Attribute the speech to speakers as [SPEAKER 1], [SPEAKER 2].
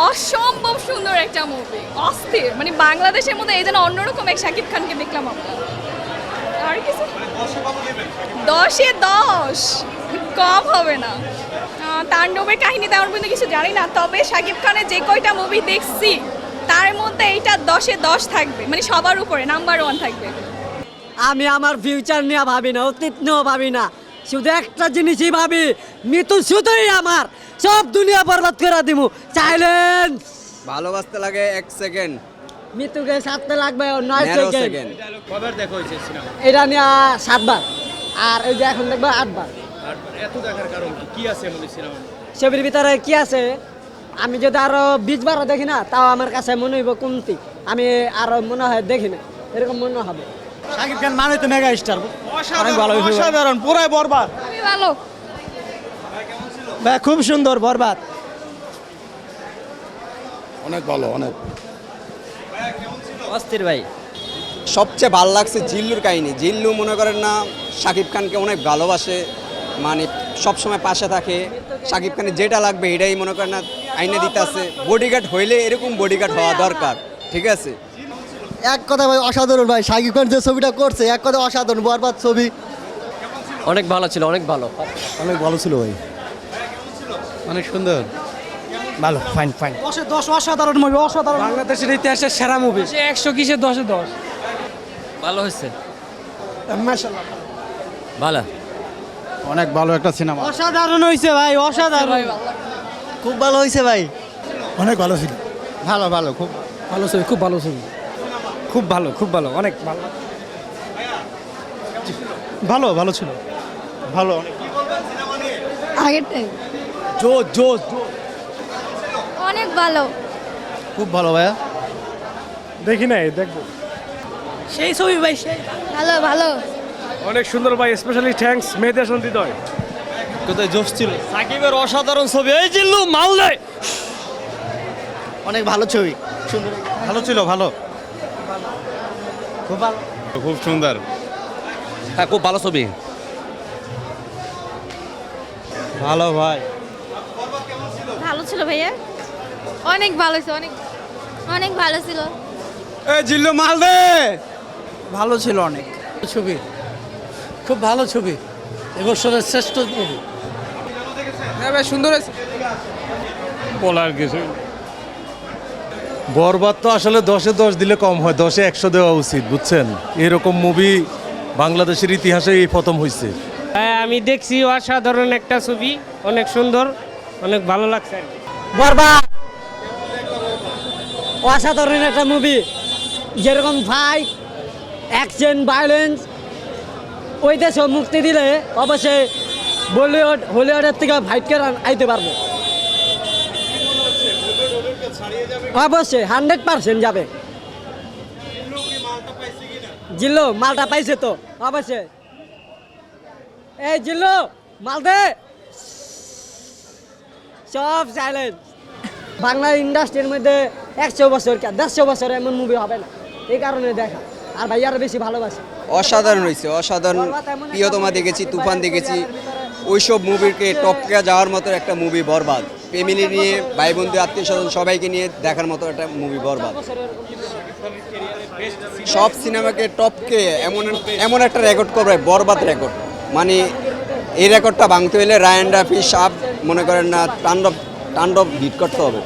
[SPEAKER 1] অসম্ভব সুন্দর একটা মুভি, অস্থির। মানে বাংলাদেশের মধ্যে এই যেন অন্যরকম এক শাকিব খানকে দেখলাম আমরা। আর কিছু 10-এ 10 কম হবে না। তাণ্ডবের কাহিনী তেমন পর্যন্ত কিছু জানি না, তবে শাকিব খানের যে কয়টা মুভি দেখছি তার মধ্যে এইটা 10-এ 10 থাকবে, মানে সবার উপরে নাম্বার 1 থাকবে।
[SPEAKER 2] আমি আমার ফিউচার নিয়ে ভাবি না, অতীত নিয়েও ভাবি না, শুধু একটা জিনিসই ভাবি, মৃত্যু শুধুই আমার, সব দুনিয়া বরবাদ করে দিব। সাইলেন্স।
[SPEAKER 3] ভালোবাসতে লাগে 1 সেকেন্ড,
[SPEAKER 2] মৃত্যুকে সাথে লাগবে 9 সেকেন্ড।
[SPEAKER 4] কবার দেখা হয়েছে সিনেমা?
[SPEAKER 2] এটা নিয়ে 7 বার, আর এই যে এখন দেখবো 8 বার।
[SPEAKER 4] আর এত দেখার কারণ কি? কি আছে এমন সিনেমা?
[SPEAKER 2] ছবির ভিতরে কি আছে, আমি যদি আরো 20 বারও দেখি না, তাও আমার কাছে মনে হইব কমতি, আমি আরো মনে হয় দেখি না, এরকম মনে হবে।
[SPEAKER 5] শাকিব খান মানে তো মেগা স্টার,
[SPEAKER 4] অসাধারণ, পুরাই বরবাদ।
[SPEAKER 1] খুবই ভালো।
[SPEAKER 5] ভাই খুব সুন্দর বরবাদ।
[SPEAKER 6] অনেক ভালো, অনেক
[SPEAKER 2] অস্থির ভাই।
[SPEAKER 3] সবচেয়ে ভালো লাগছে জিল্লুর কাহিনী। জিল্লু মনে করেন না শাকিব খানকে অনেক ভালোবাসে, মানে সবসময় পাশে থাকে। শাকিব খানের যেটা লাগবে এটাই মনে করেন না আইনে দিতে আছে। বডিগার্ড হইলে এরকম বডিগার্ড হওয়া দরকার, ঠিক আছে?
[SPEAKER 7] এক কথা ভাই অসাধারণ ভাই, শাকিব খান যে ছবিটা করছে এক কথা অসাধারণ, বরবাদ ছবি।
[SPEAKER 2] অনেক ভালো ছিল, অনেক ভালো,
[SPEAKER 7] অনেক ভালো ছিল ভাই,
[SPEAKER 5] অনেক সুন্দর, ভালো, ফাইন ফাইন।
[SPEAKER 2] 10-এ 10 অসাধারণ মুভি, অসাধারণ।
[SPEAKER 5] বাংলাদেশের ইতিহাসের সেরা মুভি।
[SPEAKER 2] 100 কিসে 10-এ 10
[SPEAKER 8] ভালো হয়েছে,
[SPEAKER 5] মাশাআল্লাহ
[SPEAKER 8] ভালো,
[SPEAKER 5] অনেক ভালো একটা সিনেমা।
[SPEAKER 2] অসাধারণ হয়েছে ভাই, অসাধারণ,
[SPEAKER 7] খুব ভালো হয়েছে ভাই।
[SPEAKER 5] অনেক ভালো ছিল, ভালো ভালো, খুব ভালো ছবি, খুব ভালো ছবি, খুব ভালো, খুব ভালো, অনেক ভালো, ভালো ভালো ছিল, ভালো, অনেক
[SPEAKER 1] আগেরটাই
[SPEAKER 5] জোস জোস,
[SPEAKER 1] অনেক ভালো।
[SPEAKER 7] খুব ভালো ভাইয়া।
[SPEAKER 5] দেখি নাই, দেখবো।
[SPEAKER 2] সেই ছবি ভাই, সেই
[SPEAKER 1] ভালো ভালো।
[SPEAKER 4] অনেক সুন্দর ভাই, স্পেশালি থ্যাঙ্কস মেহেদি হাসান হৃদয়।
[SPEAKER 5] কোথায় জোস ছিল।
[SPEAKER 8] সাকিবের অসাধারণ ছবি, এই জিল্লু মালদে।
[SPEAKER 7] অনেক ভালো ছবি, সুন্দর,
[SPEAKER 5] ভালো ছিল, ভালো, খুব ভালো,
[SPEAKER 4] খুব সুন্দর।
[SPEAKER 8] হ্যাঁ, খুব ভালো ছবি,
[SPEAKER 5] ভালো ভাই।
[SPEAKER 1] ভালো ছিল ভাইয়া, অনেক ভালো ছিল, অনেক অনেক ভালো ছিল।
[SPEAKER 4] এই জিল্লু মালদে।
[SPEAKER 5] ভালো ছিল, অনেক ছবি, খুব ভালো ছবি, এবছরের শ্রেষ্ঠ মুভি।
[SPEAKER 4] হ্যাঁ ভাই, সুন্দর হয়েছে। বলার কিছু
[SPEAKER 9] বরবাদ তো আসলে 10-এ 10 দিলে কম হয়, 10-এ 100 দেওয়া উচিত, বুঝছেন? এরকম মুভি বাংলাদেশের ইতিহাসে এই প্রথম হয়েছে।
[SPEAKER 10] হ্যাঁ, আমি দেখছি, অসাধারণ একটা ছবি, অনেক সুন্দর, অনেক ভালো লাগছে আর কি।
[SPEAKER 2] বরবাদ অসাধারণ একটা মুভি, যেরকম ফাইট, অ্যাকশন, ভায়োলেন্স ওই দেশে মুক্তি দিলে অবশ্যই বলিউড হলিউডের থেকে ফাইট করে আইতে পারবে, অবশ্যই 100% যাবে। জিল্লু মালটা পাইছে তো, অবশ্যই। এই জিল্লু মাল দে, সব সাইলেন্ট। বাংলা ইন্ডাস্ট্রির মধ্যে 100 বছর 150 বছর এমন মুভি হবে না, এই কারণে দেখা। আর ভাই আরো বেশি ভালোবাসে।
[SPEAKER 3] অসাধারণ হয়েছে, অসাধারণ। প্রিয়তমা দেখেছি, তুফান দেখেছি, ওইসব মুভিকে টপকে যাওয়ার মতো একটা মুভি বরবাদ। ফ্যামিলি নিয়ে, ভাই বন্ধু, আত্মীয় স্বজন সবাইকে নিয়ে দেখার মতো একটা মুভি বরবাদ। সব সিনেমাকে টপকে এমন এমন একটা রেকর্ড করবে, বরবাদ রেকর্ড। মানে এই রেকর্ডটা ভাঙতে হলে রায়ান রাফি সাব মনে করেন না তাণ্ডব হিট করতে হবে।